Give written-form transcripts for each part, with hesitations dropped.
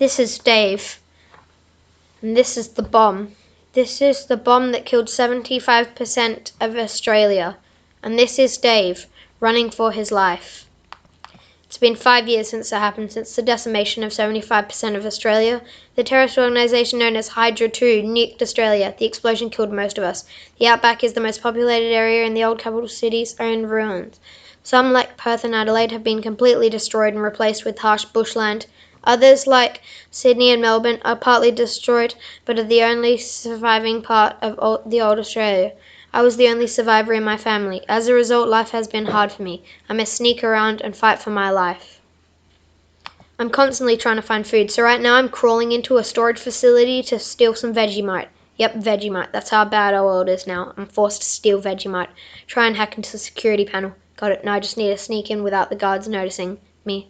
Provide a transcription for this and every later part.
This is Dave. And this is the bomb. This is the bomb that killed 75% of Australia. And this is Dave, running for his life. It's been 5 years since it happened, since the decimation of 75% of Australia. The terrorist organisation known as Hydra 2 nuked Australia. The explosion killed most of us. The Outback is the most populated area in the old capital cities are in ruins. Some, like Perth and Adelaide, have been completely destroyed and replaced with harsh bushland. Others, like Sydney and Melbourne, are partly destroyed, but are the only surviving part of the old Australia. I was the only survivor in my family. As a result, life has been hard for me. I must sneak around and fight for my life. I'm constantly trying to find food, so right now I'm crawling into a storage facility to steal some Vegemite. Yep, Vegemite. That's how bad our world is now. I'm forced to steal Vegemite. Try and hack into the security panel. Got it. Now I just need to sneak in without the guards noticing me.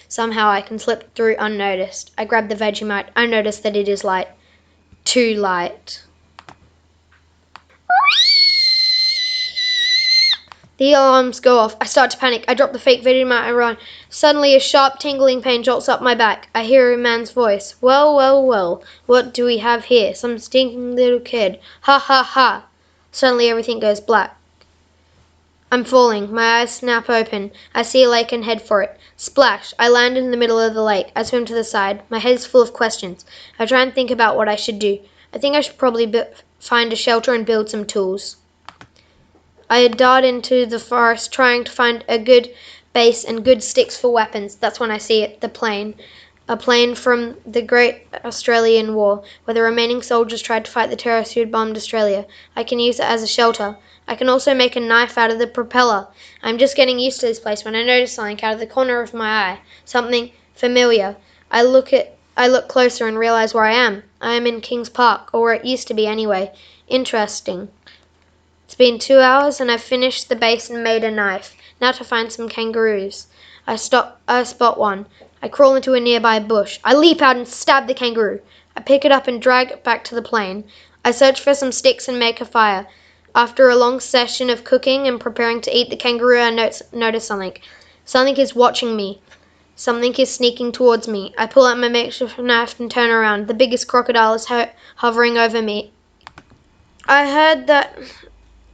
Somehow I can slip through unnoticed. I grab the Vegemite. I notice that it is light. Too light. The alarms go off. I start to panic. I drop the fake Vegemite and run. Suddenly a sharp tingling pain jolts up my back. I hear a man's voice. Well, well, well. What do we have here? Some stinking little kid. Ha ha ha. Suddenly everything goes black. I'm falling. My eyes snap open. I see a lake and head for it. Splash! I land in the middle of the lake. I swim to the side. My head is full of questions. I try and think about what I should do. I think I should probably find a shelter and build some tools. I dart into the forest trying to find a good base and good sticks for weapons. That's when I see it, the plane. A plane from the Great Australian War, where the remaining soldiers tried to fight the terrorists who had bombed Australia. I can use it as a shelter. I can also make a knife out of the propeller. I'm just getting used to this place when I notice something out of the corner of my eye. Something familiar. I look closer and realize where I am. I am in Kings Park, or where it used to be anyway. Interesting. It's been 2 hours and I've finished the base and made a knife. Now to find some kangaroos. I spot one. I crawl into a nearby bush. I leap out and stab the kangaroo. I pick it up and drag it back to the plane. I search for some sticks and make a fire. After a long session of cooking and preparing to eat the kangaroo, I notice something. Something is watching me. Something is sneaking towards me. I pull out my makeshift knife and turn around. The biggest crocodile is hovering over me. I heard that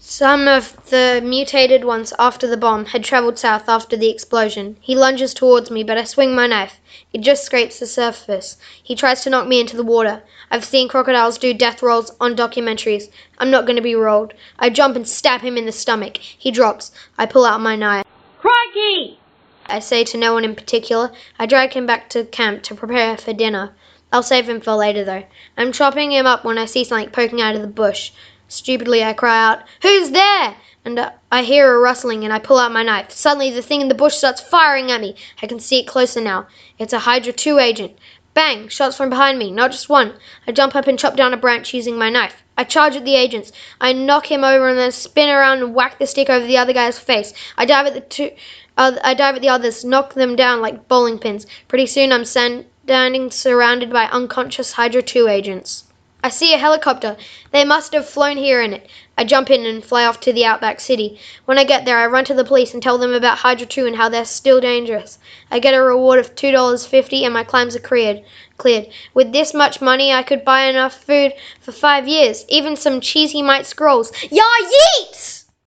some of the mutated ones after the bomb had travelled south after the explosion. He lunges towards me, but I swing my knife. It just scrapes the surface. He tries to knock me into the water. I've seen crocodiles do death rolls on documentaries. I'm not going to be rolled. I jump and stab him in the stomach. He drops. I pull out my knife. Crikey! I say to no one in particular. I drag him back to camp to prepare for dinner. I'll save him for later, though. I'm chopping him up when I see something poking out of the bush. Stupidly, I cry out, "Who's there?" And I hear a rustling and I pull out my knife. Suddenly, the thing in the bush starts firing at me. I can see it closer now. It's a Hydra 2 agent. Bang! Shots from behind me, not just one. I jump up and chop down a branch using my knife. I charge at the agents. I knock him over and then spin around and whack the stick over the other guy's face. I dive at the others, knock them down like bowling pins. Pretty soon, I'm standing surrounded by unconscious Hydra 2 agents. I see a helicopter. They must have flown here in it. I jump in and fly off to the Outback city. When I get there, I run to the police and tell them about Hydra 2 and how they're still dangerous. I get a reward of $2.50 and my claims are cleared. With this much money, I could buy enough food for 5 years. Even some cheesy mite scrolls. Yeah, yeet!